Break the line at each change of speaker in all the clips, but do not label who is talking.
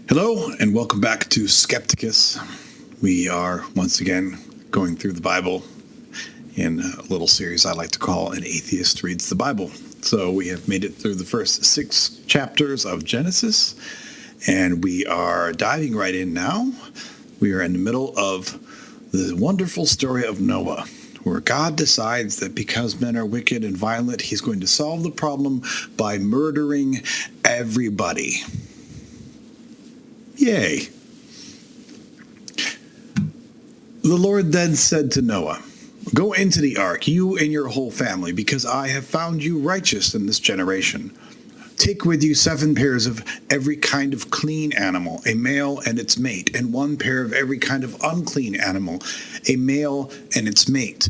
Hello, and welcome back to Skepticism. We are once again going through the Bible in a little series I like to call An Atheist Reads the Bible. So we have made it through the first 6 chapters of Genesis, and we are diving right in now. We are in the middle of the wonderful story of Noah, where God decides that because men are wicked and violent, he's going to solve the problem by murdering everybody. Yay. The Lord then said to Noah, "Go into the ark, you and your whole family, because I have found you righteous in this generation. Take with you 7 pairs of every kind of clean animal, a male and its mate, and 1 pair of every kind of unclean animal, a male and its mate.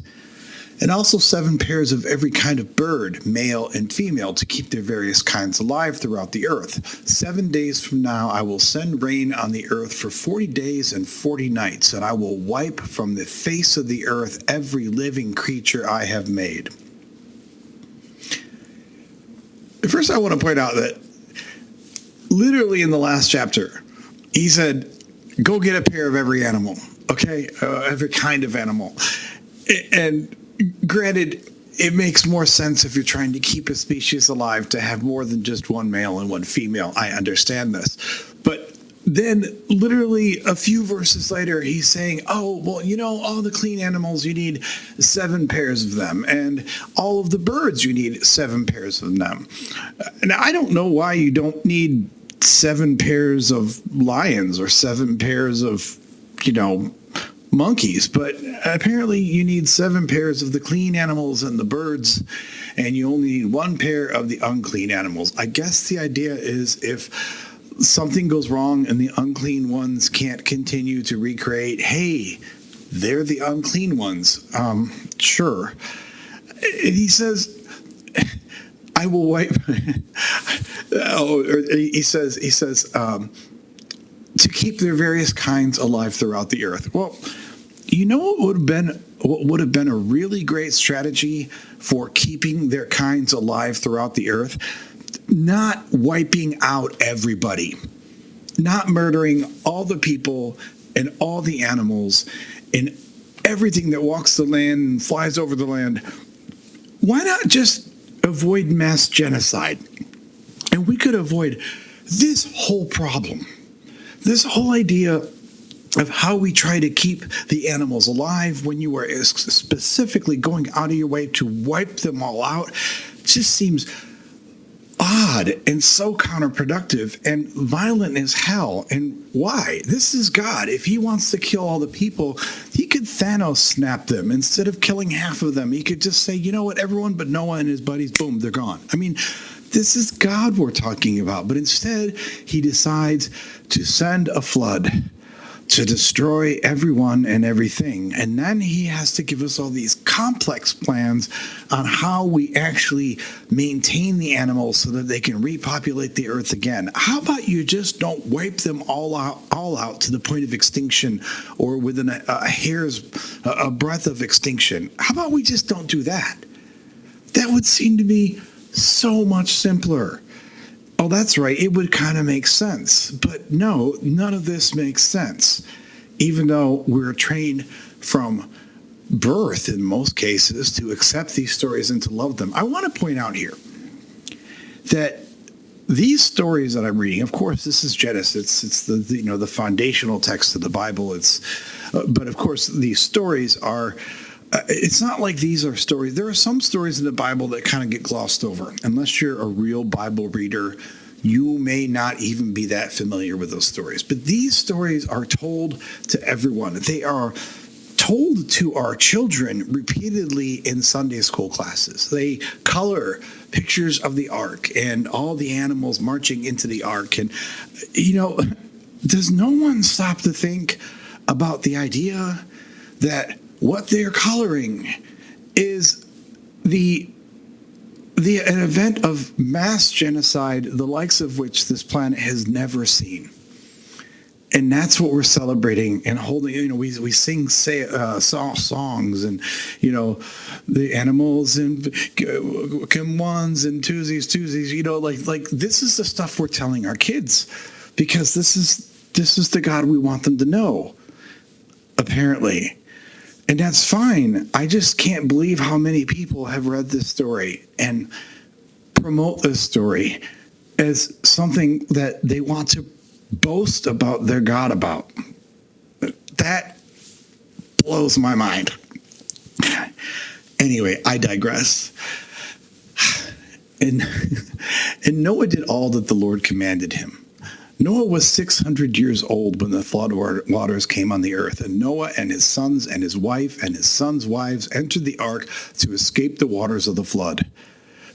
And also 7 pairs of every kind of bird, male and female, to keep their various kinds alive throughout the earth. 7 days from now I will send rain on the earth for 40 days and 40 nights, and I will wipe from the face of the earth every living creature I have made." First, I want to point out that literally in the last chapter, he said, go get a pair of every animal, okay? Every kind of animal. And granted, it makes more sense if you're trying to keep a species alive to have more than just 1 male and 1 female. I understand this. But then literally a few verses later, he's saying, oh, well, all the clean animals, you need 7 pairs of them. And all of the birds, you need 7 pairs of them. Now, I don't know why you don't need 7 pairs of lions or 7 pairs of, monkeys, but apparently you need 7 pairs of the clean animals and the birds, and you only need 1 pair of the unclean animals. I guess the idea is if something goes wrong and the unclean ones can't continue to recreate, hey, they're the unclean ones. Sure. He says, I will wipe. He says, to keep their various kinds alive throughout the earth. Well, what would have been a really great strategy for keeping their kinds alive throughout the earth? Not wiping out everybody, not murdering all the people and all the animals and everything that walks the land and flies over the land. Why not just avoid mass genocide? And we could avoid this whole problem. This whole idea of how we try to keep the animals alive when you are specifically going out of your way to wipe them all out just seems odd and so counterproductive and violent as hell. And why? This is God. If he wants to kill all the people, he could Thanos snap them. Instead of killing half of them, he could just say, you know what, everyone but Noah and his buddies, boom, they're gone. I mean, this is God we're talking about, but instead he decides to send a flood to destroy everyone and everything. And then he has to give us all these complex plans on how we actually maintain the animals so that they can repopulate the earth again. How about you just don't wipe them all out to the point of extinction or within a breath of extinction? How about we just don't do that? That would seem to be so much simpler. Oh, that's right. It would kind of make sense. But no, none of this makes sense. Even though we're trained from birth in most cases to accept these stories and to love them. I want to point out here that these stories that I'm reading, of course, this is Genesis. It's the foundational text of the Bible. But of course, these stories are. It's not like these are stories. There are some stories in the Bible that kind of get glossed over. Unless you're a real Bible reader, you may not even be that familiar with those stories. But these stories are told to everyone. They are told to our children repeatedly in Sunday school classes. They color pictures of the ark and all the animals marching into the ark. And, does no one stop to think about the idea that what they're coloring is an event of mass genocide, the likes of which this planet has never seen. And that's what we're celebrating and holding. We sing songs and, the animals and come ones and twosies. Like this is the stuff we're telling our kids because this is this is the God we want them to know, apparently. And that's fine. I just can't believe how many people have read this story and promote this story as something that they want to boast about their God about. That blows my mind. Anyway, I digress. And Noah did all that the Lord commanded him. Noah was 600 years old when the flood waters came on the earth, and Noah and his sons and his wife and his sons' wives entered the ark to escape the waters of the flood.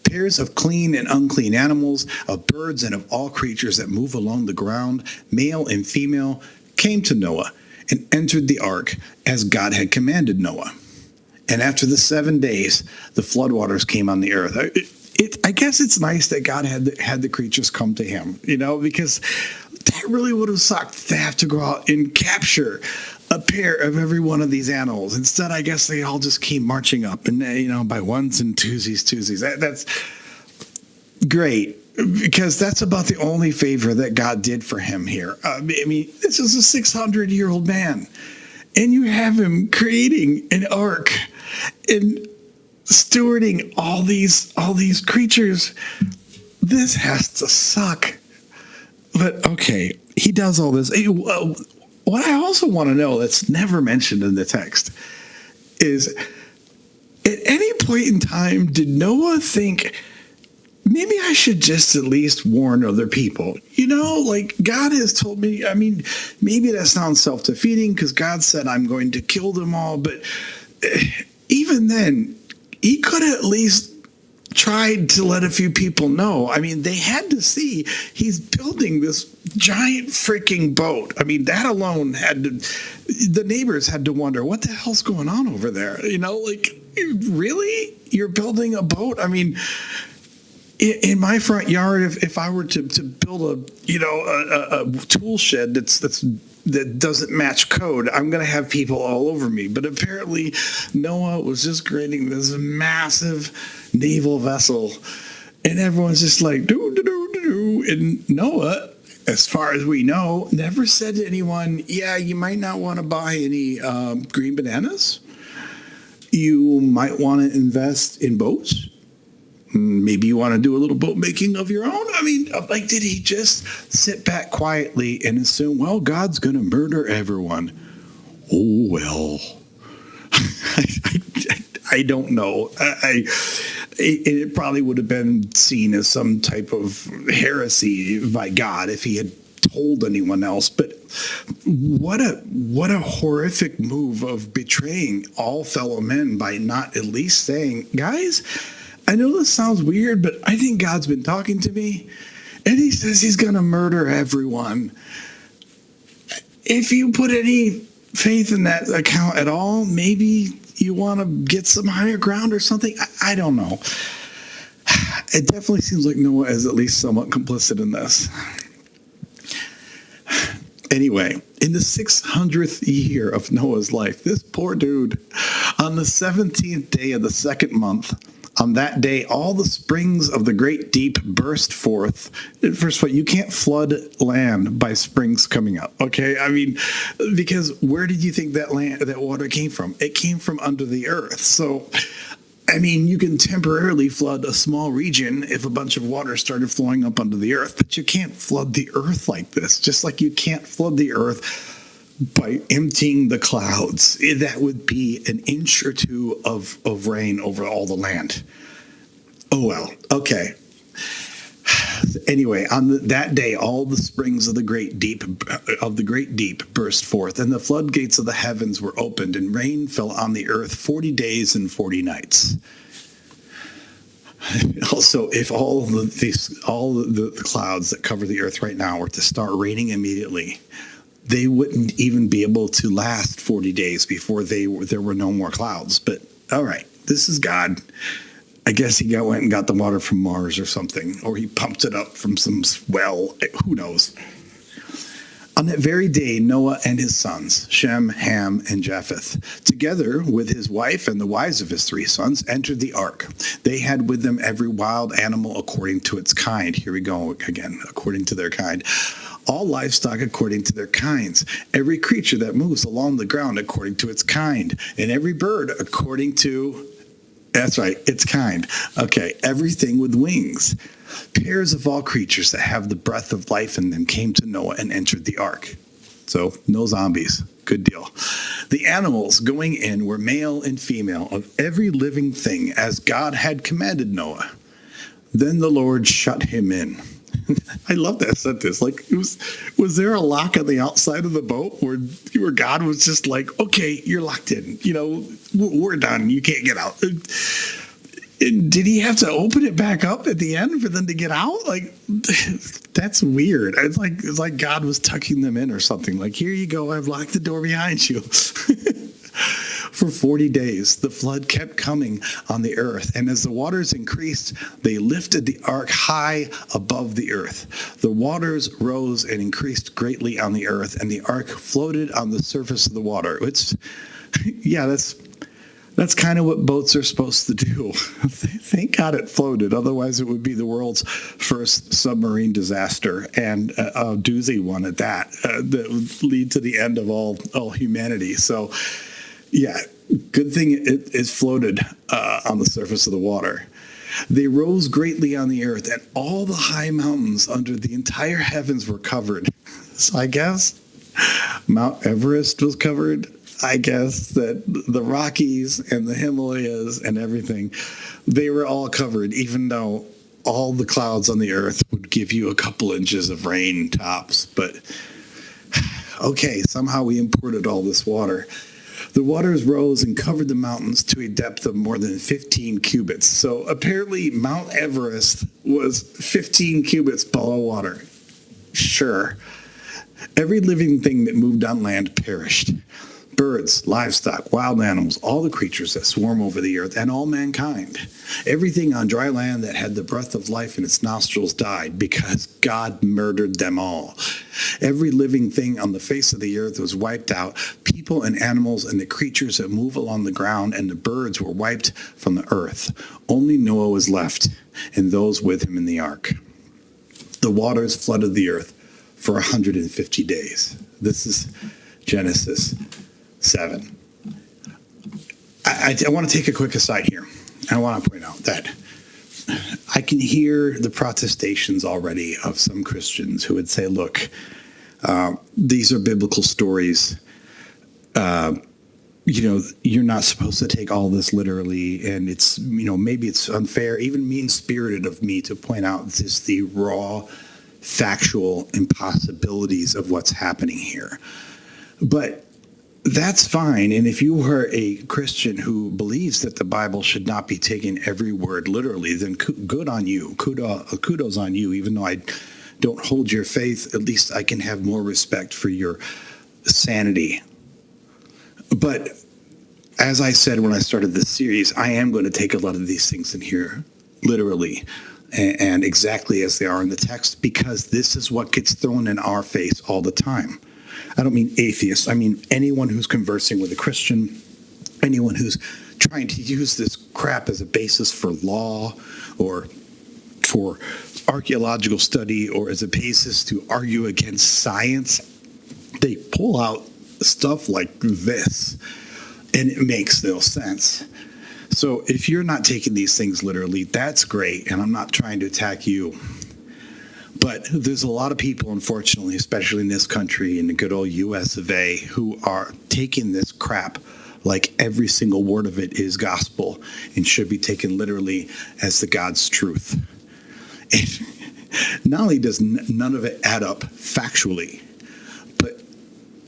Pairs of clean and unclean animals, of birds and of all creatures that move along the ground, male and female, came to Noah and entered the ark as God had commanded Noah. And after the 7 days, the floodwaters came on the earth. I guess it's nice that God had the creatures come to him, because that really would have sucked to have to go out and capture a pair of every one of these animals. Instead, I guess they all just came marching up, and by ones and twosies. That's great, because that's about the only favor that God did for him here. This is a 600-year-old man, and you have him creating an ark and stewarding all these creatures. This has to suck. But okay, he does all this. What I also want to know that's never mentioned in the text is, at any point in time, did Noah think, maybe I should just at least warn other people? God has told me, maybe that sounds self-defeating because God said I'm going to kill them all, but even then, he could have at least tried to let a few people know. They had to see he's building this giant freaking boat. That alone the neighbors had to wonder, what the hell's going on over there? Really? You're building a boat? In my front yard, if I were to build a tool shed that doesn't match code, I'm going to have people all over me. But apparently Noah was just creating this massive naval vessel, and everyone's just like, do. And Noah, as far as we know, never said to anyone, yeah, you might not want to buy any green bananas. You might want to invest in boats. Maybe you want to do a little boat making of your own. Did he just sit back quietly and assume, well, God's going to murder everyone? Oh, well. I don't know. It probably would have been seen as some type of heresy by God if he had told anyone else. But what a horrific move of betraying all fellow men by not at least saying, guys, I know this sounds weird, but I think God's been talking to me, and he says he's going to murder everyone. If you put any faith in that account at all, maybe you want to get some higher ground or something. I don't know. It definitely seems like Noah is at least somewhat complicit in this. Anyway, in the 600th year of Noah's life, this poor dude, on the 17th day of the second month, on that day, all the springs of the great deep burst forth. First of all, you can't flood land by springs coming up, okay? Because where did you think that water came from? It came from under the earth. So, you can temporarily flood a small region if a bunch of water started flowing up under the earth, but you can't flood the earth like this, just like you can't flood the earth by emptying the clouds. That would be an inch or two of rain over all the land. Oh, well, okay. Anyway, on that day, all the springs of the great deep burst forth, and the floodgates of the heavens were opened, and rain fell on the earth 40 days and 40 nights. Also, if all the clouds that cover the earth right now were to start raining immediately, they wouldn't even be able to last 40 days before there were no more clouds. But all right, this is God. I guess he went and got the water from Mars or something, or he pumped it up from some well. Who knows? On that very day, Noah and his sons, Shem, Ham, and Japheth, together with his wife and the wives of his 3 sons, entered the ark. They had with them every wild animal according to its kind. Here we go again, according to their kind. all livestock according to their kinds, every creature that moves along the ground according to its kind, and every bird according to, that's right, its kind. Okay, everything with wings. Pairs of all creatures that have the breath of life in them came to Noah and entered the ark. So, no zombies. Good deal. The animals going in were male and female of every living thing as God had commanded Noah. Then the Lord shut him in. I love that sentence. Like, was there a lock on the outside of the boat where God was just like, okay, you're locked in. We're done. You can't get out. Did he have to open it back up at the end for them to get out? Like, that's weird. It's like God was tucking them in or something. Like, here you go. I've locked the door behind you. For 40 days, the flood kept coming on the earth, and as the waters increased, they lifted the ark high above the earth. The waters rose and increased greatly on the earth, and the ark floated on the surface of the water. That's kind of what boats are supposed to do. Thank God it floated. Otherwise, it would be the world's first submarine disaster, and a doozy one at that, that would lead to the end of all humanity. So, yeah, good thing it floated on the surface of the water. They rose greatly on the earth, and all the high mountains under the entire heavens were covered. So I guess Mount Everest was covered. I guess that the Rockies and the Himalayas and everything, they were all covered, even though all the clouds on the earth would give you a couple inches of rain tops. But okay, somehow we imported all this water. The waters rose and covered the mountains to a depth of more than 15 cubits. So apparently Mount Everest was 15 cubits below water. Sure. Every living thing that moved on land perished. Birds, livestock, wild animals, all the creatures that swarm over the earth, and all mankind. Everything on dry land that had the breath of life in its nostrils died because God murdered them all. Every living thing on the face of the earth was wiped out. People and animals and the creatures that move along the ground and the birds were wiped from the earth. Only Noah was left, and those with him in the ark. The waters flooded the earth for 150 days. This is Genesis 7. I want to take a quick aside here. I want to point out that I can hear the protestations already of some Christians who would say, look, these are biblical stories. You're not supposed to take all this literally, and it's, maybe it's unfair, even mean-spirited of me to point out just the raw, factual impossibilities of what's happening here. But that's fine. And if you are a Christian who believes that the Bible should not be taken every word literally, then good on you. Kudos on you. Even though I don't hold your faith, at least I can have more respect for your sanity. But as I said when I started this series, I am going to take a lot of these things in here literally and exactly as they are in the text, because this is what gets thrown in our face all the time. I don't mean atheists. I mean anyone who's conversing with a Christian, anyone who's trying to use this crap as a basis for law or for archaeological study or as a basis to argue against science. They pull out stuff like this, and it makes no sense. So if you're not taking these things literally, that's great, and I'm not trying to attack you. But there's a lot of people, unfortunately, especially in this country, in the good old US of A, who are taking this crap like every single word of it is gospel and should be taken literally as the God's truth. And not only does none of it add up factually, but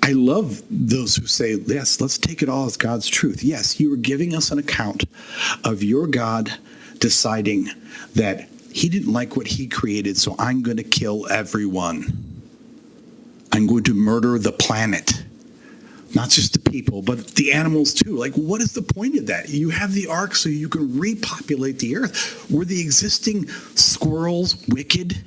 I love those who say, yes, let's take it all as God's truth. Yes, you are giving us an account of your God deciding that he didn't like what he created, so I'm going to kill everyone. I'm going to murder the planet. Not just the people, but the animals too. Like, what is the point of that? You have the ark so you can repopulate the earth. Were the existing squirrels wicked?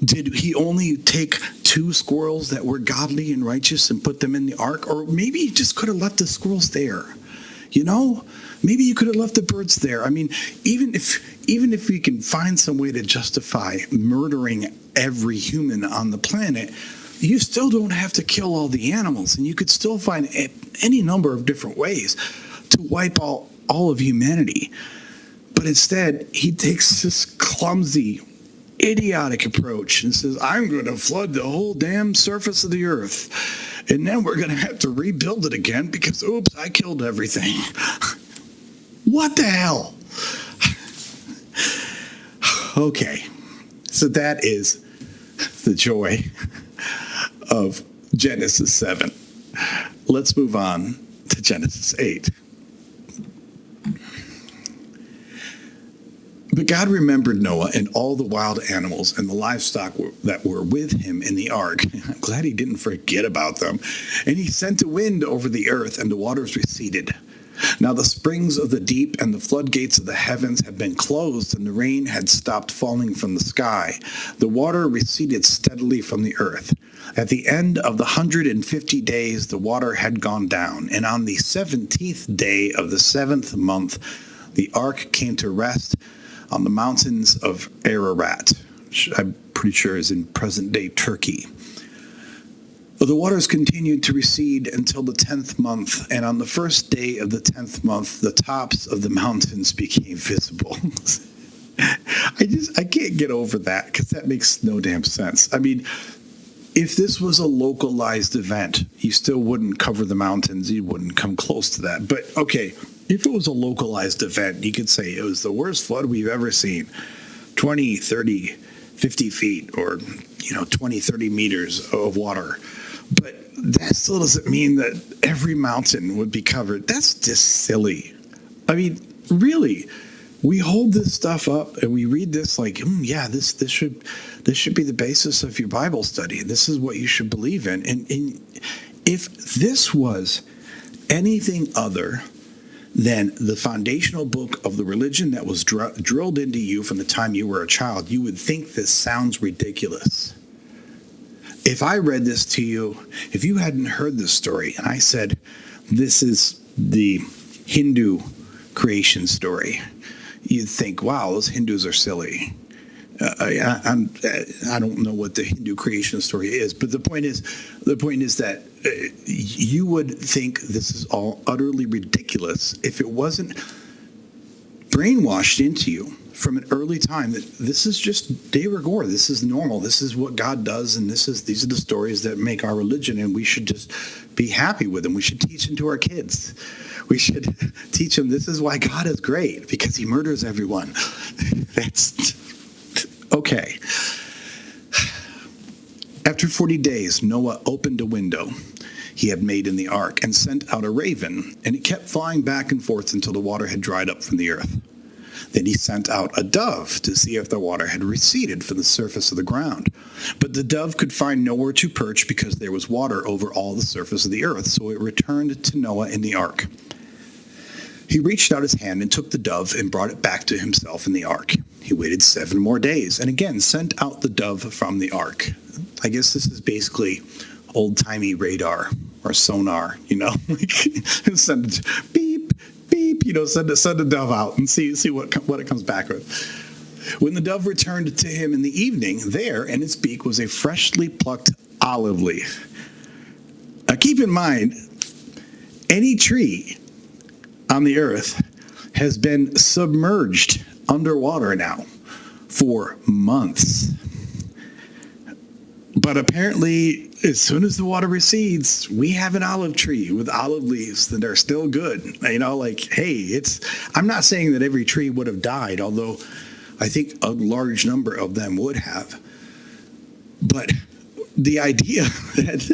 Did he only take 2 squirrels that were godly and righteous and put them in the ark? Or maybe he just could have left the squirrels there. Maybe you could have left the birds there. I mean, even if we can find some way to justify murdering every human on the planet, you still don't have to kill all the animals, and you could still find any number of different ways to wipe all of humanity. But instead, he takes this clumsy, idiotic approach and says, I'm going to flood the whole damn surface of the earth, and then we're going to have to rebuild it again because, oops, I killed everything. What the hell? Okay, so that is the joy of Genesis 7. Let's move on to Genesis 8. But God remembered Noah and all the wild animals and the livestock that were with him in the ark. I'm glad he didn't forget about them. And he sent a wind over the earth, and the waters receded. Now the springs of the deep and the floodgates of the heavens had been closed, and the rain had stopped falling from the sky. The water receded steadily from the earth. At the end of the 150 days, the water had gone down, and on the 17th day of the 7th month, the ark came to rest on the mountains of Ararat, which I'm pretty sure is in present-day Turkey. The waters continued to recede until the 10th month, and on the first day of the 10th month, the tops of the mountains became visible. I can't get over that, because that makes no damn sense. I mean, if this was a localized event, you still wouldn't cover the mountains. You wouldn't come close to that. But, okay, if it was a localized event, you could say it was the worst flood we've ever seen. 20, 30, 50 feet, or, 20, 30 meters of water. But that still doesn't mean that every mountain would be covered. That's just silly. I mean, really, we hold this stuff up and we read this like, this should be the basis of your Bible study. This is what you should believe in. And if this was anything other than the foundational book of the religion that was drilled into you from the time you were a child, you would think this sounds ridiculous. If I read this to you, if you hadn't heard this story, and I said, this is the Hindu creation story, you'd think, wow, those Hindus are silly. I don't know what the Hindu creation story is, but the point is that you would think this is all utterly ridiculous if it wasn't brainwashed into you from an early time that this is just de rigueur. This is normal. This is what God does, and these are the stories that make our religion, and we should just be happy with them. We should teach them to our kids. We should teach them this is why God is great, because he murders everyone. That's okay. After 40 days, Noah opened a window he had made in the ark and sent out a raven, and it kept flying back and forth until the water had dried up from the earth. Then he sent out a dove to see if the water had receded from the surface of the ground. But the dove could find nowhere to perch because there was water over all the surface of the earth, so it returned to Noah in the ark. He reached out his hand and took the dove and brought it back to himself in the ark. He waited 7 more days and again sent out the dove from the ark. I guess this is basically old-timey radar or sonar, send it, beep, beep, send a dove out and see what it comes back with. When the dove returned to him in the evening, there in its beak was a freshly plucked olive leaf. Now keep in mind, any tree on the earth has been submerged underwater now for months. But apparently, as soon as the water recedes, we have an olive tree with olive leaves that are still good. I'm not saying that every tree would have died, although I think a large number of them would have. But the idea that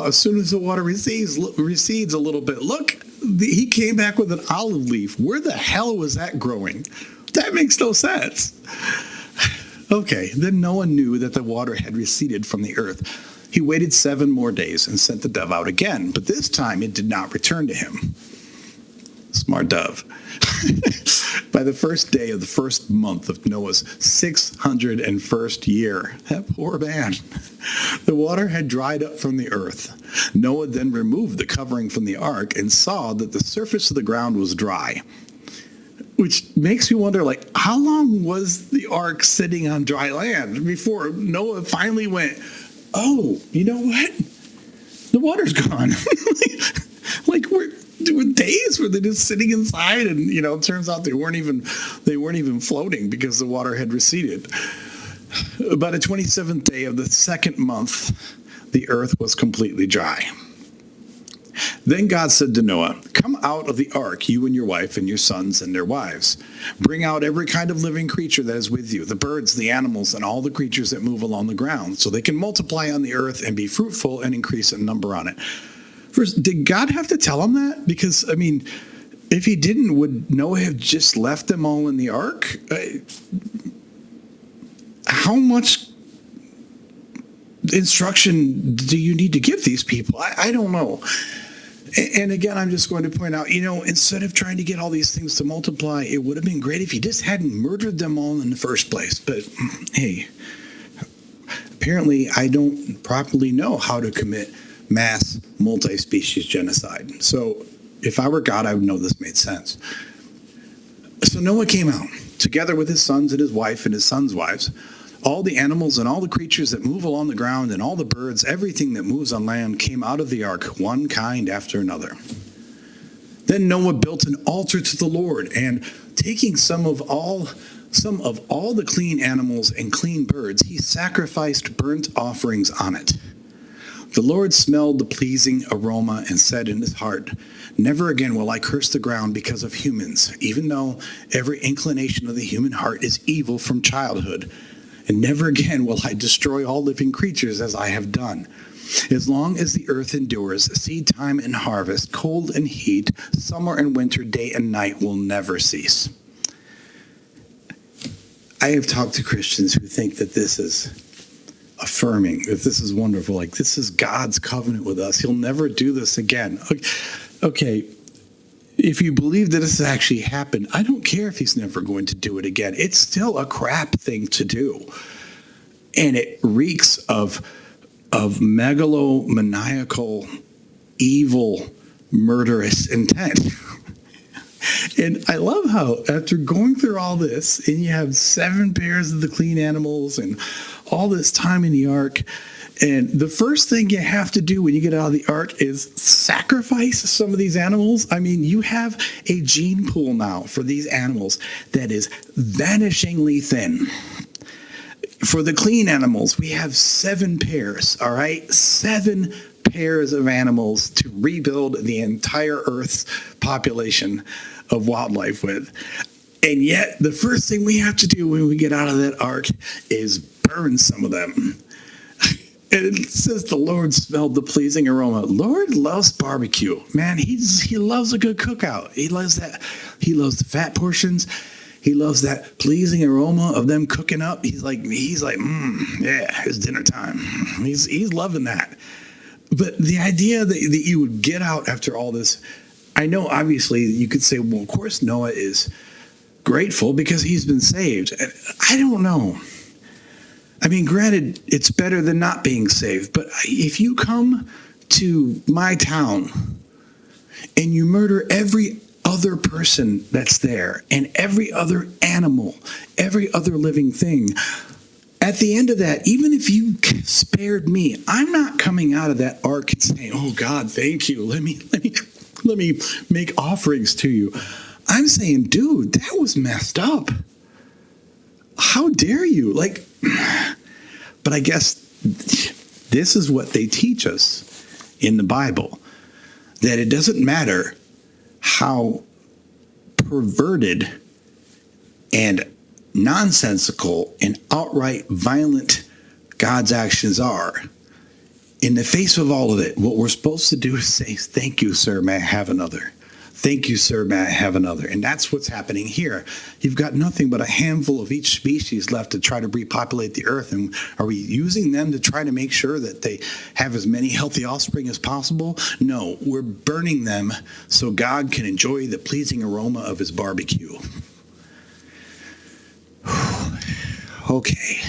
as soon as the water recedes a little bit, look, he came back with an olive leaf. Where the hell was that growing? That makes no sense. Okay, then Noah knew that the water had receded from the earth. He waited 7 more days and sent the dove out again, but this time it did not return to him. Smart dove. By the first day of the first month of Noah's 601st year, that poor man, The water had dried up from the earth. Noah then removed the covering from the ark and saw that the surface of the ground was dry. Which makes me wonder, like, how long was the ark sitting on dry land before Noah finally went, oh, you know what? The water's gone. Like, there were days where they're just sitting inside, and it turns out they weren't even floating because the water had receded. By the 27th day of the second month, the earth was completely dry. Then God said to Noah, "Come out of the ark, you and your wife and your sons and their wives. Bring out every kind of living creature that is with you, the birds, the animals, and all the creatures that move along the ground, so they can multiply on the earth and be fruitful and increase in number on it." First, did God have to tell him that? Because, if he didn't, would Noah have just left them all in the ark? How much instruction do you need to give these people? I don't know. And again, I'm just going to point out, instead of trying to get all these things to multiply, it would have been great if he just hadn't murdered them all in the first place. But hey, apparently I don't properly know how to commit mass multi-species genocide. So if I were God, I would know this made sense. So Noah came out, together with his sons and his wife and his sons' wives, all the animals and all the creatures that move along the ground and all the birds, everything that moves on land came out of the ark, one kind after another. Then Noah built an altar to the Lord, and taking some of all the clean animals and clean birds, he sacrificed burnt offerings on it. The Lord smelled the pleasing aroma and said in his heart, "Never again will I curse the ground because of humans, even though every inclination of the human heart is evil from childhood. And never again will I destroy all living creatures as I have done. As long as the earth endures, seed time and harvest, cold and heat, summer and winter, day and night will never cease." I have talked to Christians who think that this is affirming, that this is wonderful, like this is God's covenant with us. He'll never do this again. Okay, if you believe that this actually happened, I don't care if he's never going to do it again. It's still a crap thing to do. And it reeks of megalomaniacal, evil, murderous intent. And I love how after going through all this, and you have 7 pairs of the clean animals and all this time in the ark, and the first thing you have to do when you get out of the ark is sacrifice some of these animals. You have a gene pool now for these animals that is vanishingly thin. For the clean animals, we have 7 pairs, all right? 7 pairs of animals to rebuild the entire Earth's population of wildlife with. And yet, the first thing we have to do when we get out of that ark is burn some of them. And it says the Lord smelled the pleasing aroma. Lord loves barbecue. Man, he loves a good cookout. He loves that. He loves the fat portions. He loves that pleasing aroma of them cooking up. He's like, yeah, it's dinner time. He's loving that. But the idea that you would get out after all this, I know obviously you could say, well, of course Noah is grateful because he's been saved. I don't know. Granted, it's better than not being saved, but if you come to my town and you murder every other person that's there and every other animal, every other living thing, at the end of that, even if you spared me, I'm not coming out of that ark and saying, "Oh God, thank you. Let me make offerings to you." I'm saying, dude, that was messed up. How dare you? But I guess this is what they teach us in the Bible, that it doesn't matter how perverted and nonsensical and outright violent God's actions are. In the face of all of it, what we're supposed to do is say, "Thank you, sir, may I have another? Thank you, sir, may I have another?" And that's what's happening here. You've got nothing but a handful of each species left to try to repopulate the earth. And are we using them to try to make sure that they have as many healthy offspring as possible? No, we're burning them so God can enjoy the pleasing aroma of his barbecue. Okay.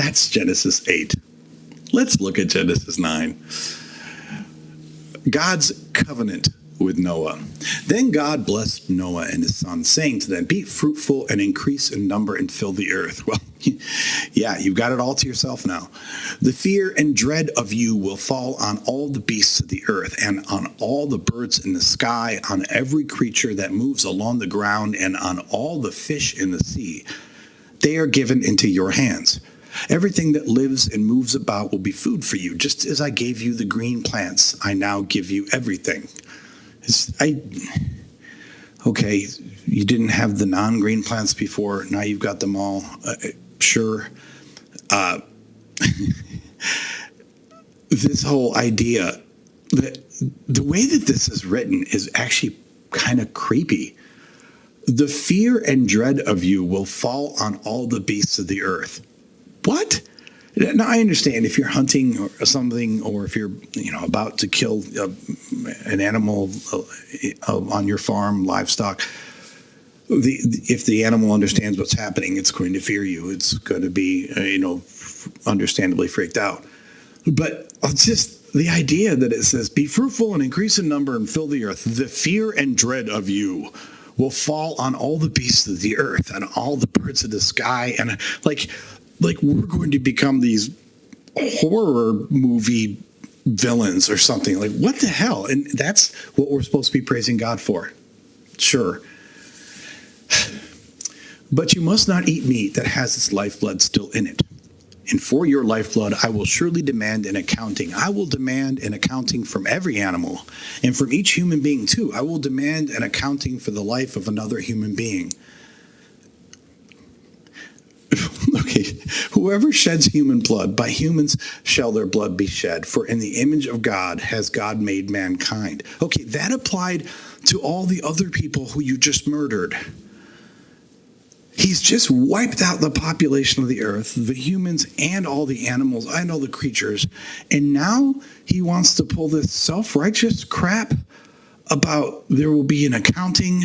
That's Genesis 8. Let's look at Genesis 9. God's covenant with Noah. Then God blessed Noah and his sons, saying to them, be fruitful and increase in number and fill the earth. Well, yeah, you've got it all to yourself now. The fear and dread of you will fall on all the beasts of the earth and on all the birds in the sky, on every creature that moves along the ground, and on all the fish in the sea. They are given into your hands. Everything that lives and moves about will be food for you. Just as I gave you the green plants, I now give you everything. Okay, you didn't have the non-green plants before. Now you've got them all. Sure. This whole idea that the way that this is written is actually kind of creepy. The fear and dread of you will fall on all the beasts of the earth. What? Now, I understand if you're hunting or something, or if you're about to kill an animal on your farm, livestock. If the animal understands what's happening, it's going to fear you. It's going to be understandably freaked out. But just the idea that it says, "Be fruitful and increase in number and fill the earth. The fear and dread of you will fall on all the beasts of the earth and all the birds of the sky," and like we're going to become these horror movie villains or something. Like, what the hell? And that's what we're supposed to be praising God for. Sure. But you must not eat meat that has its lifeblood still in it. And for your lifeblood, I will surely demand an accounting. I will demand an accounting from every animal, and from each human being too. I will demand an accounting for the life of another human being. Okay, whoever sheds human blood, by humans shall their blood be shed. For in the image of God has God made mankind. Okay, that applied to all the other people who you just murdered. He's just wiped out the population of the earth, the humans and all the animals and all the creatures. And now he wants to pull this self-righteous crap about there will be an accounting,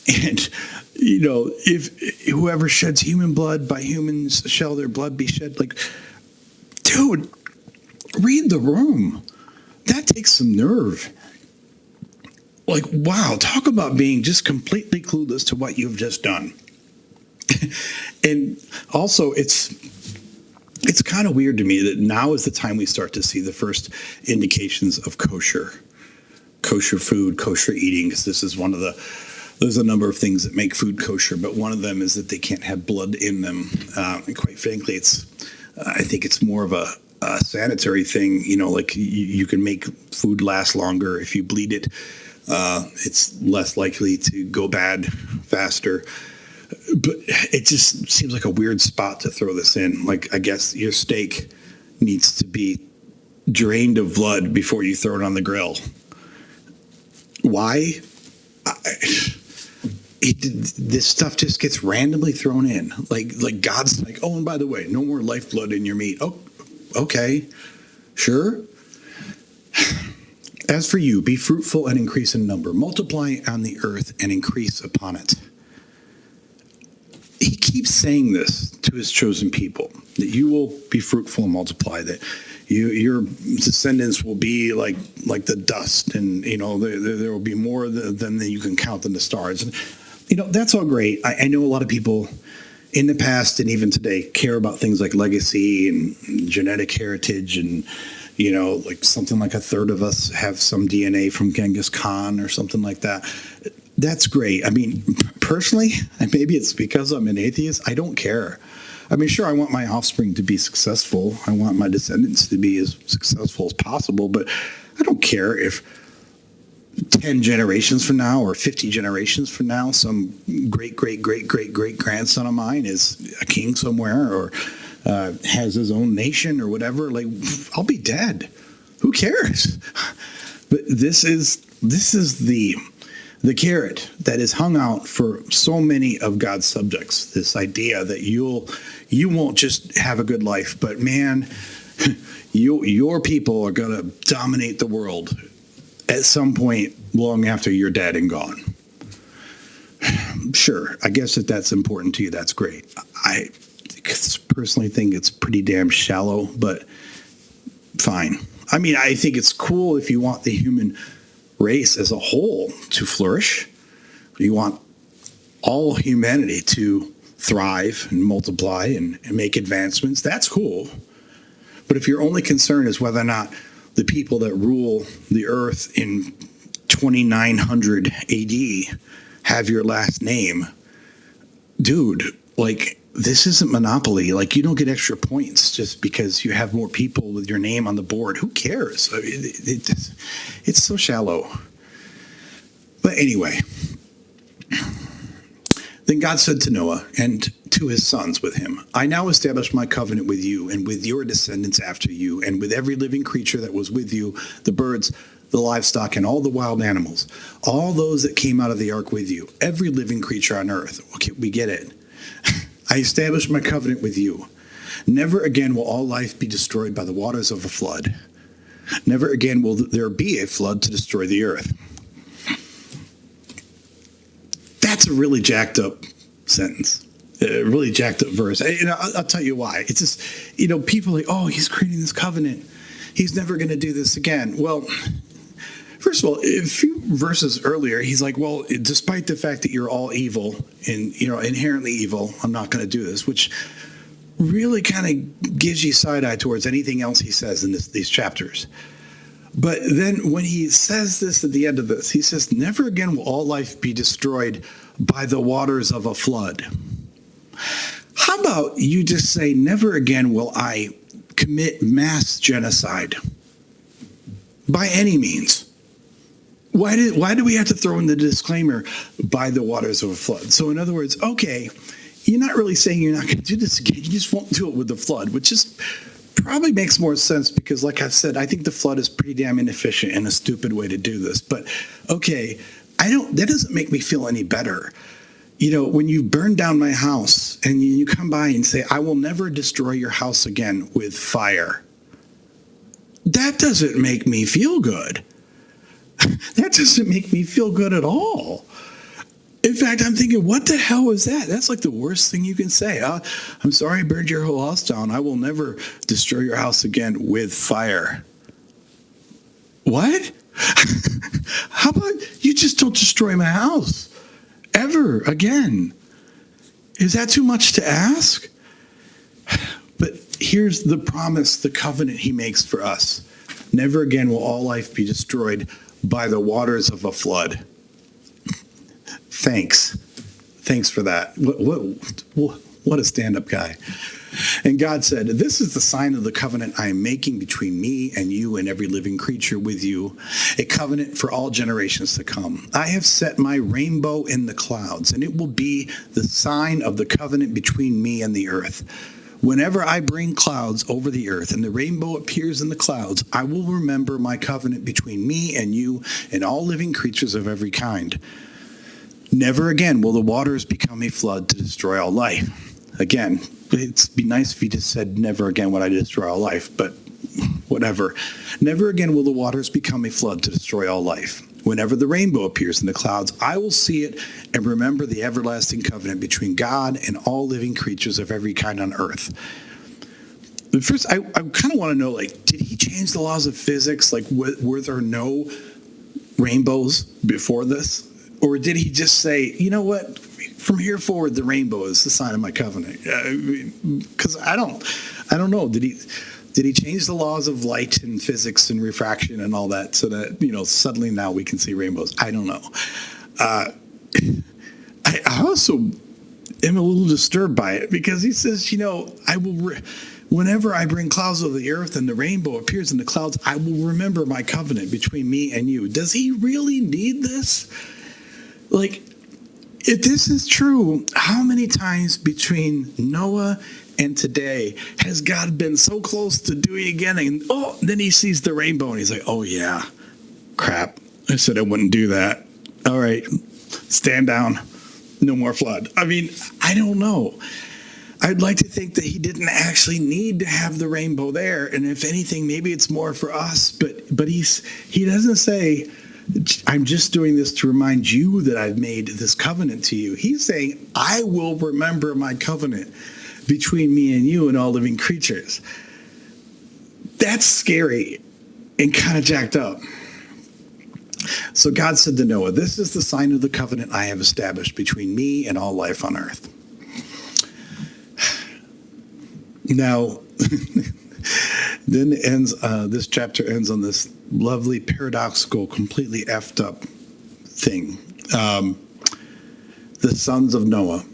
and if whoever sheds human blood, by humans shall their blood be shed. Like, dude, read the room. That takes some nerve. Like, wow, talk about being just completely clueless to what you've just done. And also, it's kind of weird to me that now is the time we start to see the first indications of kosher food, kosher eating, because this is there's a number of things that make food kosher, but one of them is that they can't have blood in them. And quite frankly, I think it's more of a sanitary thing. Like you can make food last longer if you bleed it. It's less likely to go bad faster. But it just seems like a weird spot to throw this in. Like, I guess your steak needs to be drained of blood before you throw it on the grill. Why? This stuff just gets randomly thrown in. Like God's like, oh, and by the way, no more lifeblood in your meat. Oh, okay, sure. As for you, be fruitful and increase in number. Multiply on the earth and increase upon it. He keeps saying this to his chosen people, that you will be fruitful and multiply, that your descendants will be like the dust, and there will be more than you can count in the stars. And that's all great. I know a lot of people in the past and even today care about things like legacy and genetic heritage, and like something like a third of us have some DNA from Genghis Khan or something like that. That's great. I mean, personally, and maybe it's because I'm an atheist, I don't care. I mean, sure, I want my offspring to be successful. I want my descendants to be as successful as possible, but I don't care if 10 generations from now or 50 generations from now, some great-great-great-great-great-grandson of mine is a king somewhere or has his own nation or whatever. Like, I'll be dead. Who cares? But this is the carrot that is hung out for so many of God's subjects. This idea that you won't just have a good life, but man, your people are going to dominate the world at some point long after you're dead and gone. Sure, I guess if that's important to you, that's great. personally think it's pretty damn shallow, but fine. I mean, I think it's cool if you want the human race as a whole to flourish. You want all humanity to thrive and multiply and make advancements. That's cool. But if your only concern is whether or not the people that rule the earth in 2900 AD have your last name, dude, like, this isn't Monopoly. Like, you don't get extra points just because you have more people with your name on the board. Who cares? It's so shallow. But anyway, then God said to Noah and to his sons with him, I now establish my covenant with you and with your descendants after you and with every living creature that was with you, the birds, the livestock, and all the wild animals, all those that came out of the ark with you, every living creature on earth. Okay, we get it. I establish my covenant with you. Never again will all life be destroyed by the waters of a flood. Never again will there be a flood to destroy the earth. That's a really jacked up sentence. A really jacked up verse. I'll tell you why. It's just, people are like, oh, he's creating this covenant. He's never going to do this again. Well, first of all, a few verses earlier, he's like, well, despite the fact that you're all evil and, inherently evil, I'm not going to do this, which really kind of gives you side eye towards anything else he says in these chapters. But then when he says this at the end of this, he says, never again will all life be destroyed by the waters of a flood. How about you just say, never again will I commit mass genocide by any means? Why do we have to throw in the disclaimer, by the waters of a flood? So in other words, okay, you're not really saying you're not going to do this again. You just won't do it with the flood, which is probably makes more sense because, like I said, I think the flood is pretty damn inefficient and a stupid way to do this. But okay, that doesn't make me feel any better. When you burn down my house and you come by and say, I will never destroy your house again with fire. That doesn't make me feel good. That doesn't make me feel good at all. In fact, I'm thinking, what the hell is that? That's like the worst thing you can say. I'm sorry I burned your whole house down. I will never destroy your house again with fire. What? How about you just don't destroy my house ever again? Is that too much to ask? But here's the promise, the covenant he makes for us. Never again will all life be destroyed by the waters of a flood. Thanks for that. What a stand-up guy. And God said, this is the sign of the covenant I am making between me and you and every living creature with you, a covenant for all generations to come. I have set my rainbow in the clouds, and it will be the sign of the covenant between me and the earth. Whenever I bring clouds over the earth and the rainbow appears in the clouds, I will remember my covenant between me and you and all living creatures of every kind. Never again will the waters become a flood to destroy all life. Again, it'd be nice if he just said, never again would I destroy all life, but whatever. Never again will the waters become a flood to destroy all life. Whenever the rainbow appears in the clouds, I will see it and remember the everlasting covenant between God and all living creatures of every kind on earth. But first, I kind of want to know, did he change the laws of physics? Were there no rainbows before this? Or did he just say, you know what, from here forward, the rainbow is the sign of my covenant? Because I don't know. Did he change the laws of light and physics and refraction and all that so that, suddenly now we can see rainbows? I don't know. I also am a little disturbed by it because he says, I will, whenever I bring clouds over the earth and the rainbow appears in the clouds, I will remember my covenant between me and you. Does he really need this? If this is true, how many times between Noah and today has God been so close to doing it again? And then he sees the rainbow and he's like, oh yeah, crap. I said I wouldn't do that. All right, stand down. No more flood. I mean, I don't know. I'd like to think that he didn't actually need to have the rainbow there. And if anything, maybe it's more for us. But he doesn't say, I'm just doing this to remind you that I've made this covenant to you. He's saying, I will remember my covenant. between me and you and all living creatures. That's scary and kind of jacked up. So God said to Noah, "This is the sign of the covenant I have established between me and all life on earth." Now, then this chapter ends on this lovely, paradoxical, completely effed up thing. The sons of Noah.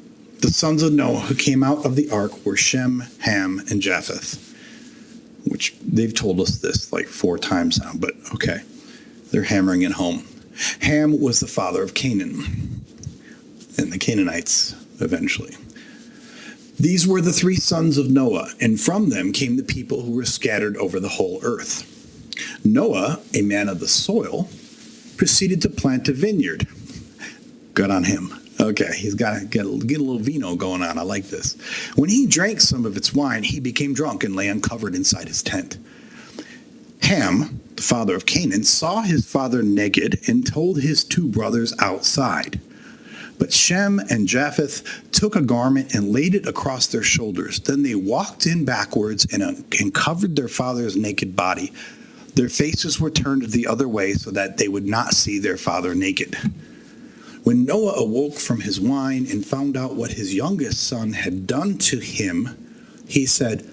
The sons of Noah who came out of the ark were Shem, Ham, and Japheth, which they've told us this like 4 times now, but okay. They're hammering it home. Ham was the father of Canaan and the Canaanites eventually. These were the 3 sons of Noah, and from them came the people who were scattered over the whole earth. Noah, a man of the soil, proceeded to plant a vineyard. Good on him. Okay, he's got to get a little vino going on. I like this. When he drank some of its wine, he became drunk and lay uncovered inside his tent. Ham, the father of Canaan, saw his father naked and told his 2 brothers outside. But Shem and Japheth took a garment and laid it across their shoulders. Then they walked in backwards and covered their father's naked body. Their faces were turned the other way so that they would not see their father naked. When Noah awoke from his wine and found out what his youngest son had done to him, he said,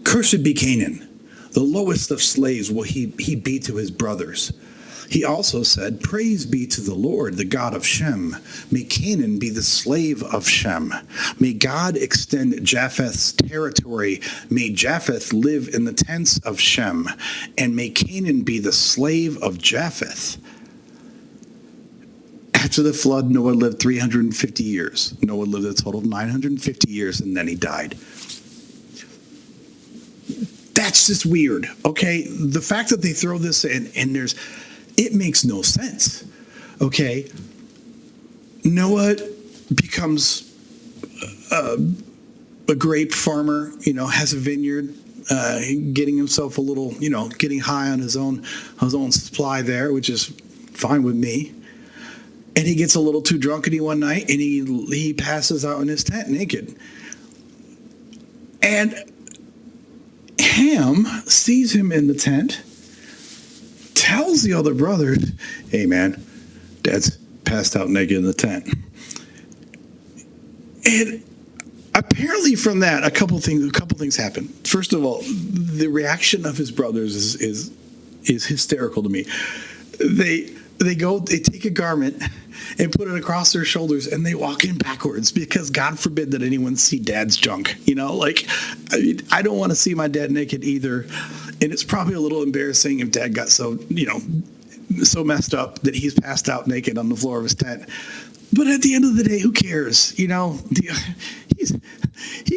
"Cursed be Canaan. The lowest of slaves will he be to his brothers." He also said, "Praise be to the Lord, the God of Shem. May Canaan be the slave of Shem. May God extend Japheth's territory. May Japheth live in the tents of Shem. And may Canaan be the slave of Japheth." After the flood, Noah lived 350 years. Noah lived a total of 950 years, and then he died. That's just weird, okay? The fact that they throw this in, and it makes no sense, okay? Noah becomes a grape farmer, has a vineyard, getting himself a little, getting high on his own supply there, which is fine with me. And he gets a little too drunkety one night, and he passes out in his tent naked. And Ham sees him in the tent, tells the other brothers, "Hey man, Dad's passed out naked in the tent." And apparently from that, a couple things happen. First of all, the reaction of his brothers is hysterical to me. They take a garment and put it across their shoulders, and they walk in backwards because God forbid that anyone see Dad's junk. I don't want to see my dad naked either. And it's probably a little embarrassing if Dad got so messed up that he's passed out naked on the floor of his tent. But at the end of the day, who cares? He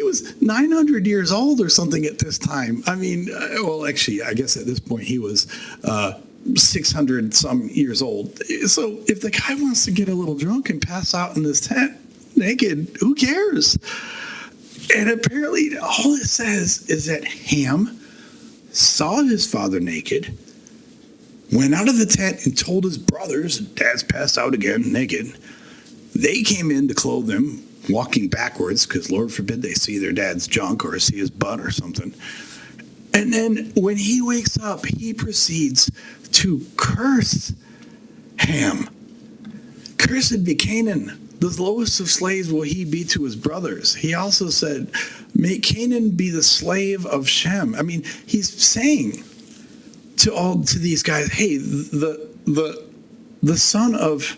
was 900 years old or something at this time. I mean, well, actually, I guess at this point he was 600 some years old. So if the guy wants to get a little drunk and pass out in this tent naked, who cares? And apparently all it says is that Ham saw his father naked, went out of the tent and told his brothers, "Dad's passed out again, naked." They came in to clothe him, walking backwards, because Lord forbid they see their dad's junk or see his butt or something. And then when he wakes up, he proceeds to curse Ham. "Cursed be Canaan. The lowest of slaves will he be to his brothers." He also said, "May Canaan be the slave of Shem." I mean, he's saying to these guys, hey, the son of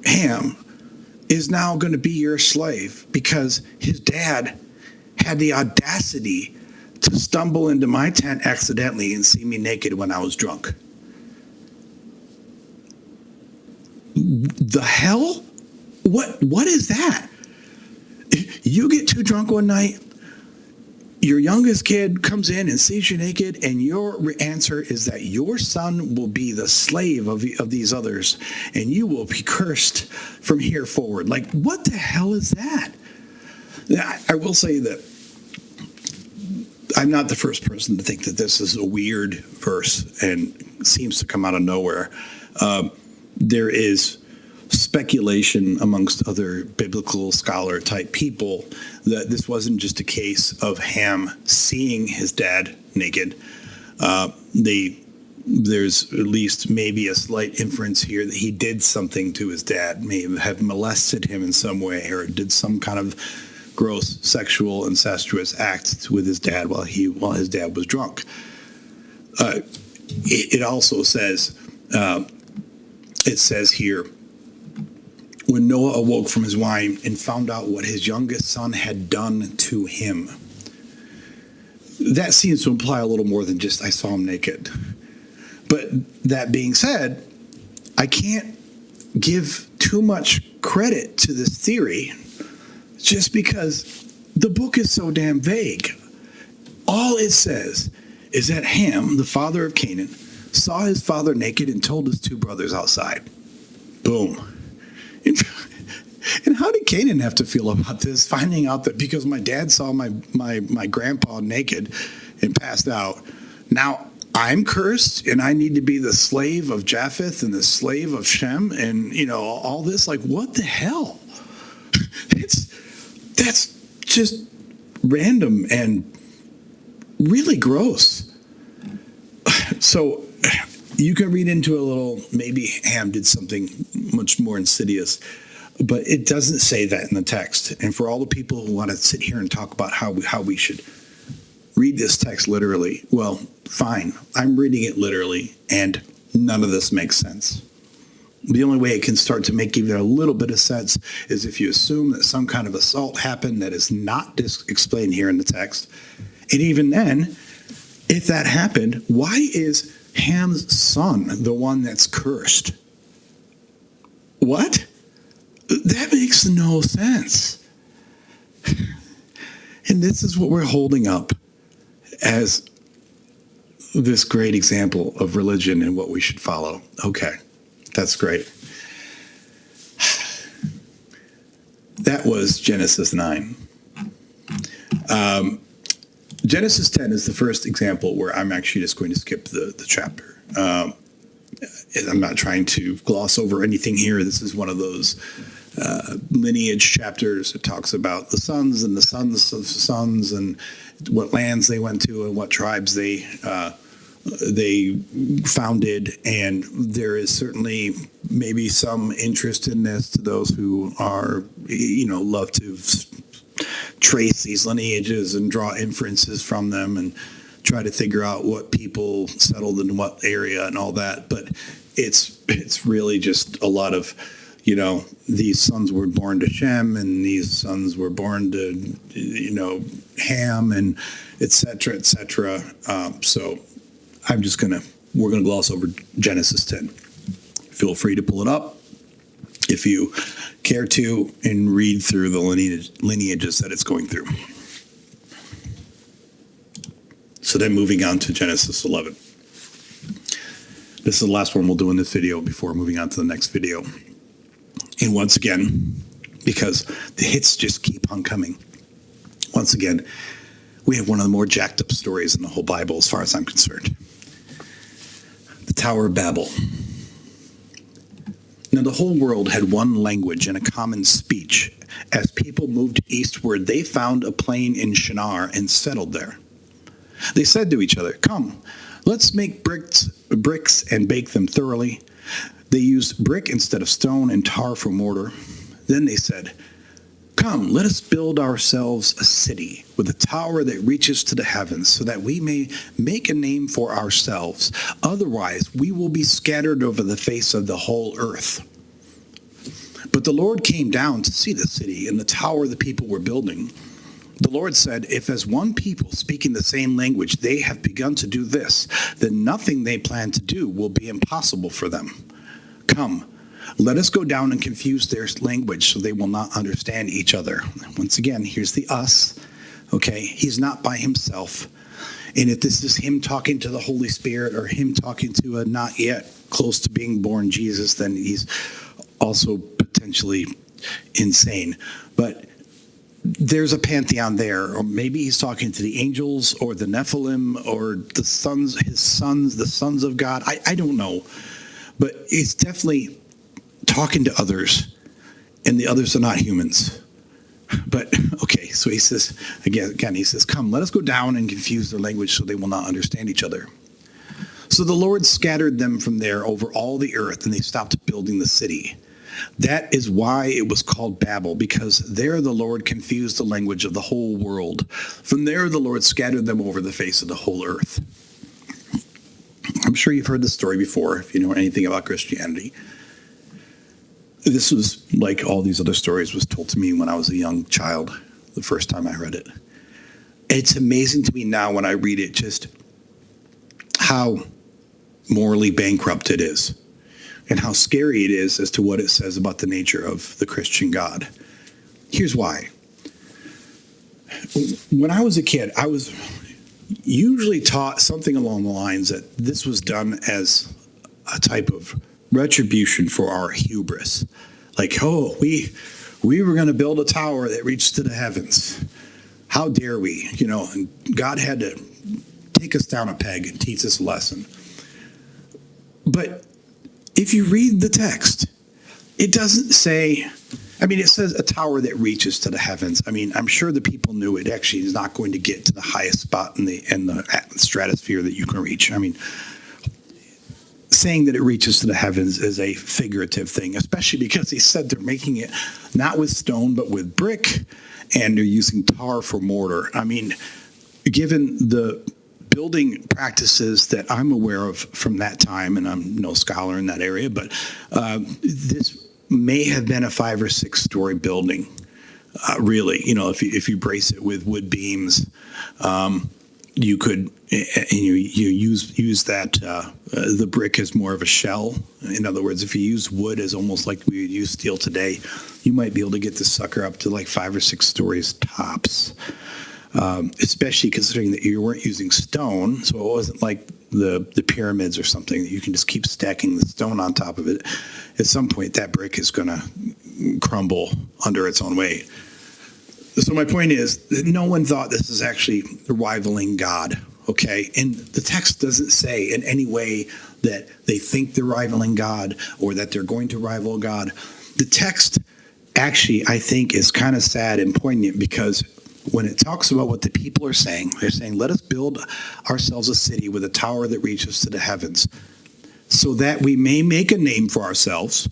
Ham is now going to be your slave because his dad had the audacity to stumble into my tent accidentally and see me naked when I was drunk. The hell? What is that? You get too drunk one night, your youngest kid comes in and sees you naked, and your answer is that your son will be the slave of these others, and you will be cursed from here forward. Like, what the hell is that? I will say that I'm not the first person to think that this is a weird verse and seems to come out of nowhere. There is speculation amongst other biblical scholar type people that this wasn't just a case of Ham seeing his dad naked. There's at least maybe a slight inference here that he did something to his dad, may have molested him in some way, or did some kind of gross sexual incestuous act with his dad while his dad was drunk. It also says, it says here, when Noah awoke from his wine and found out what his youngest son had done to him. That seems to imply a little more than just I saw him naked. But that being said, I can't give too much credit to this theory just because the book is so damn vague. All it says is that Ham, the father of Canaan, saw his father naked and told his two brothers outside. Boom. And how did Canaan have to feel about this, finding out that because my dad saw my grandpa naked and passed out, now I'm cursed and I need to be the slave of Japheth and the slave of Shem and, all this? Like, what the hell? That's just random and really gross. So you can read into a little, maybe Ham did something much more insidious, but it doesn't say that in the text. And for all the people who want to sit here and talk about how we should read this text literally, well, fine. I'm reading it literally, and none of this makes sense. The only way it can start to make even a little bit of sense is if you assume that some kind of assault happened that is not explained here in the text. And even then, if that happened, why is Ham's son the one that's cursed? What? That makes no sense. And this is what we're holding up as this great example of religion and what we should follow. Okay, that's great. That was Genesis 9. Genesis 10 is the first example where I'm actually just going to skip the chapter. I'm not trying to gloss over anything here. This is one of those lineage chapters. It talks about the sons and the sons of sons and what lands they went to and what tribes they founded. And there is certainly maybe some interest in this to those who are, love to trace these lineages and draw inferences from them and try to figure out what people settled in what area and all that. But it's really just a lot of, these sons were born to Shem and these sons were born to, Ham and et cetera, et cetera. So we're going to gloss over Genesis 10. Feel free to pull it up if you care to and read through the lineages that it's going through. So then moving on to Genesis 11. This is the last one we'll do in this video before moving on to the next video. And once again, because the hits just keep on coming, once again, we have one of the more jacked up stories in the whole Bible as far as I'm concerned. The Tower of Babel. Now, the whole world had one language and a common speech. As people moved eastward, they found a plain in Shinar and settled there. They said to each other, "Come, let's make bricks and bake them thoroughly." They used brick instead of stone and tar for mortar. Then they said, "Come, let us build ourselves a city with a tower that reaches to the heavens so that we may make a name for ourselves. Otherwise, we will be scattered over the face of the whole earth." But the Lord came down to see the city and the tower the people were building. The Lord said, "If as one people speaking the same language they have begun to do this, then nothing they plan to do will be impossible for them. Come, let us go down and confuse their language so they will not understand each other." Once again, here's the us. Okay, he's not by himself. And if this is him talking to the Holy Spirit or him talking to a not yet close to being born Jesus, then he's also potentially insane. But there's a pantheon there, or maybe he's talking to the angels or the Nephilim or the sons, the sons of God. I don't know. But it's definitely talking to others, and the others are not humans. But, okay, so he says, again, he says, come, let us go down and confuse their language so they will not understand each other. So the Lord scattered them from there over all the earth, and they stopped building the city. That is why it was called Babel, because there the Lord confused the language of the whole world. From there the Lord scattered them over the face of the whole earth. I'm sure you've heard this story before, if you know anything about Christianity. This was, like all these other stories, was told to me when I was a young child, the first time I read it. It's amazing to me now when I read it just how morally bankrupt it is and how scary it is as to what it says about the nature of the Christian God. Here's why. When I was a kid, I was usually taught something along the lines that this was done as a type of retribution for our hubris. Like, oh, we were going to build a tower that reached to the heavens. How dare we? You know, and God had to take us down a peg and teach us a lesson. But if you read the text, it doesn't say, I mean, it says a tower that reaches to the heavens. I mean, I'm sure the people knew it actually is not going to get to the highest spot in the stratosphere that you can reach. I mean, saying that it reaches to the heavens is a figurative thing, especially because he said they're making it not with stone, but with brick, and they're using tar for mortar. I mean, given the building practices that I'm aware of from that time, and I'm no scholar in that area, but this may have been a 5 or 6 story building, really. You know, if you brace it with wood beams, you could, and you use that the brick as more of a shell. In other words, if you use wood as almost like we would use steel today, you might be able to get this sucker up to like 5 or 6 stories tops. Especially considering that you weren't using stone, so it wasn't like the pyramids or something that you can just keep stacking the stone on top of it. At some point, that brick is going to crumble under its own weight. So my point is that no one thought this is actually rivaling God, okay? And the text doesn't say in any way that they think they're rivaling God or that they're going to rival God. The text actually, I think, is kind of sad and poignant because when it talks about what the people are saying, they're saying, let us build ourselves a city with a tower that reaches to the heavens so that we may make a name for ourselves.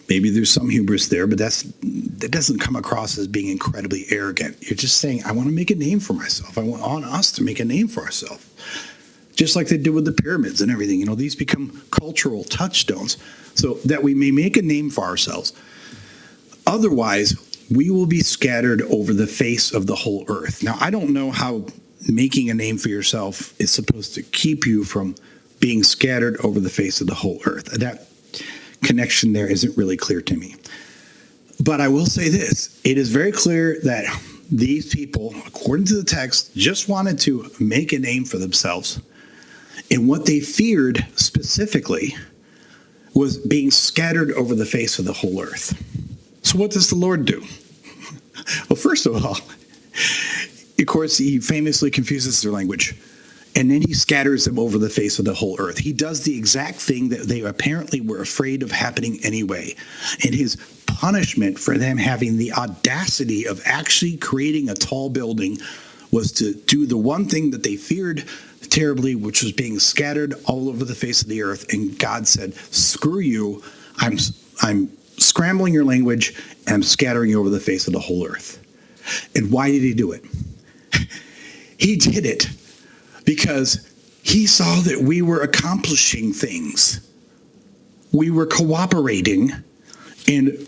Maybe there's some hubris there, but that doesn't come across as being incredibly arrogant. You're just saying, I want to make a name for myself. I want us to make a name for ourselves. Just like they did with the pyramids and everything. You know, these become cultural touchstones so that we may make a name for ourselves. Otherwise, we will be scattered over the face of the whole earth. Now, I don't know how making a name for yourself is supposed to keep you from being scattered over the face of the whole earth. That connection there isn't really clear to me. But I will say this. It is very clear that these people, according to the text, just wanted to make a name for themselves. And what they feared specifically was being scattered over the face of the whole earth. So what does the Lord do? Well, first of all, of course, he famously confuses their language. And then he scatters them over the face of the whole earth. He does the exact thing that they apparently were afraid of happening anyway. And his punishment for them having the audacity of actually creating a tall building was to do the one thing that they feared terribly, which was being scattered all over the face of the earth. And God said, screw you, I'm scrambling your language, and I'm scattering you over the face of the whole earth. And why did he do it? He did it because he saw that we were accomplishing things. We were cooperating and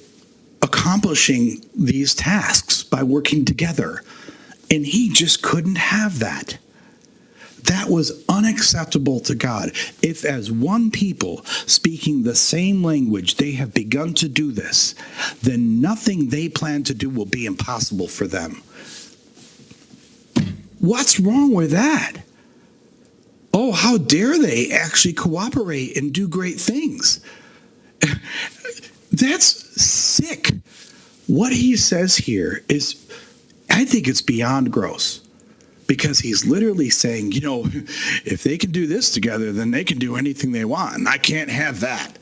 accomplishing these tasks by working together. And he just couldn't have that. That was unacceptable to God. If as one people speaking the same language they have begun to do this, then nothing they plan to do will be impossible for them. What's wrong with that? Oh, how dare they actually cooperate and do great things? That's sick. What he says here is, I think it's beyond gross. Because he's literally saying, you know, if they can do this together, then they can do anything they want. And I can't have that.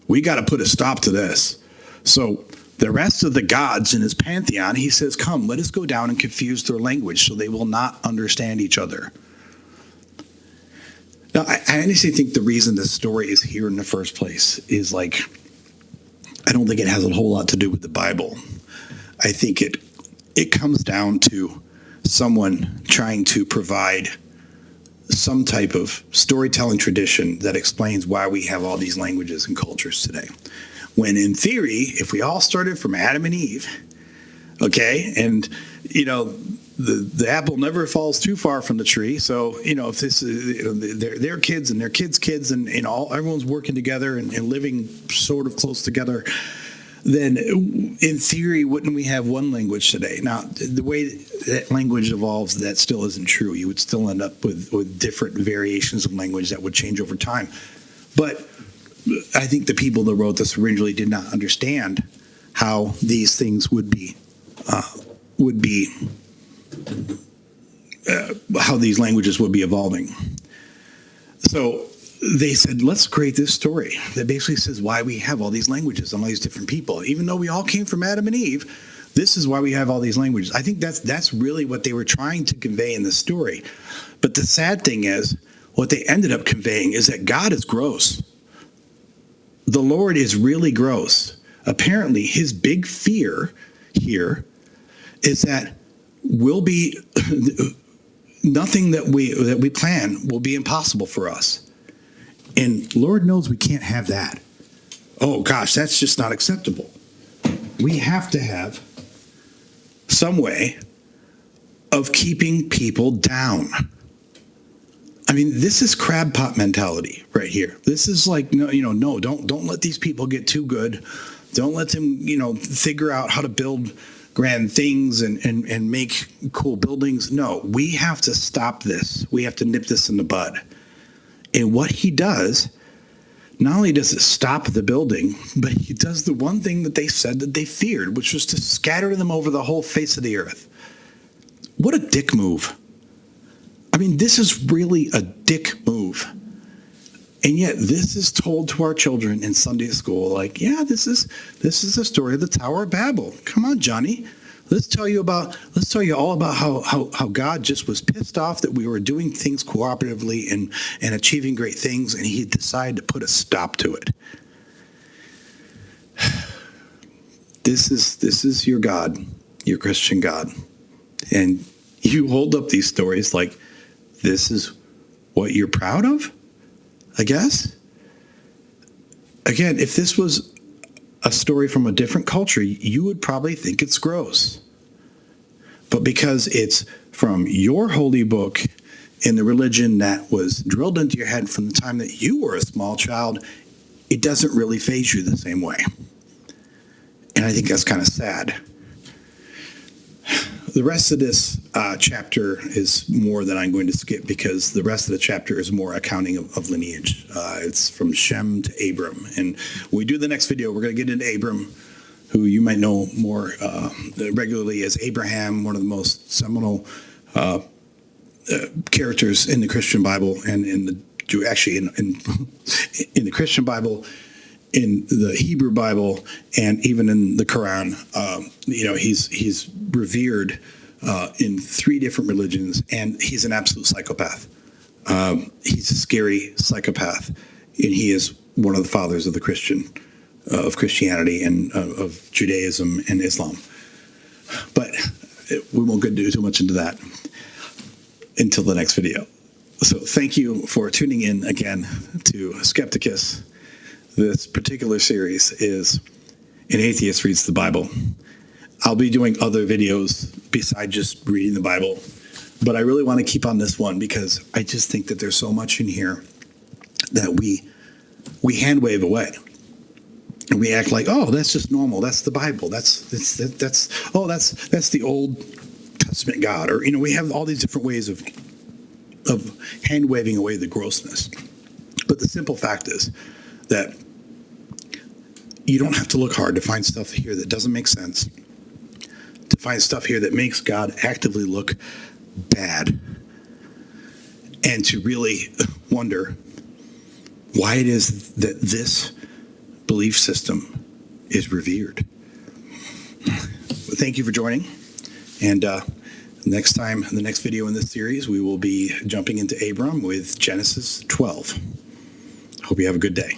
We got to put a stop to this. So the rest of the gods in his pantheon, he says, come, let us go down and confuse their language so they will not understand each other. Now, I honestly think the reason this story is here in the first place is I don't think it has a whole lot to do with the Bible. I think it comes down to someone trying to provide some type of storytelling tradition that explains why we have all these languages and cultures today. When in theory, if we all started from Adam and Eve, okay, and, the apple never falls too far from the tree. So, if this is, their kids and their kids' kids and, everyone's working together and living sort of close together, then in theory, wouldn't we have one language today? Now, the way that language evolves, that still isn't true. You would still end up with different variations of language that would change over time. But I think the people that wrote this originally did not understand how these things would be how these languages would be evolving. So they said, let's create this story that basically says why we have all these languages and all these different people. Even though we all came from Adam and Eve, this is why we have all these languages. I think that's really what they were trying to convey in the story. But the sad thing is, what they ended up conveying is that God is gross. The Lord is really gross. Apparently, his big fear here is that nothing that we plan will be impossible for us. And Lord knows we can't have that. Oh gosh, that's just not acceptable. We have to have some way of keeping people down. I mean, this is crab pot mentality right here. This is no, don't let these people get too good. Don't let them, figure out how to build grand things and make cool buildings. No, we have to stop this. We have to nip this in the bud. And what he does, not only does it stop the building, but he does the one thing that they said that they feared, which was to scatter them over the whole face of the earth. What a dick move. I mean, this is really a dick move. And yet this is told to our children in Sunday school, this is the story of the Tower of Babel. Come on, Johnny. Let's tell you all about how God just was pissed off that we were doing things cooperatively and achieving great things, and he decided to put a stop to it. This is your God, your Christian God. And you hold up these stories like this is what you're proud of? I guess. Again, if this was a story from a different culture, you would probably think it's gross. But because it's from your holy book in the religion that was drilled into your head from the time that you were a small child, it doesn't really faze you the same way. And I think that's kind of sad. The rest of this chapter is more that I'm going to skip because the rest of the chapter is more accounting of lineage. It's from Shem to Abram. And when we do the next video, we're going to get into Abram, who you might know more regularly as Abraham, one of the most seminal characters in the Christian Bible and in the Christian Bible, in the Hebrew Bible, and even in the Quran. He's revered in 3 different religions, and he's an absolute psychopath. He's a scary psychopath, and he is one of the fathers of of Christianity and of Judaism and Islam. But we won't get too much into that until the next video. So thank you for tuning in again to Skepticus. This particular series is An Atheist Reads the Bible. I'll be doing other videos besides just reading the Bible, but I really want to keep on this one because I just think that there's so much in here that we hand wave away. And we act like, oh, that's just normal. That's the Bible. That's the Old Testament God. Or, we have all these different ways of hand waving away the grossness. But the simple fact is that you don't have to look hard to find stuff here that doesn't make sense, to find stuff here that makes God actively look bad, and to really wonder why it is that this belief system is revered. Thank you for joining. And next time, in the next video in this series, we will be jumping into Abram with Genesis 12. Hope you have a good day.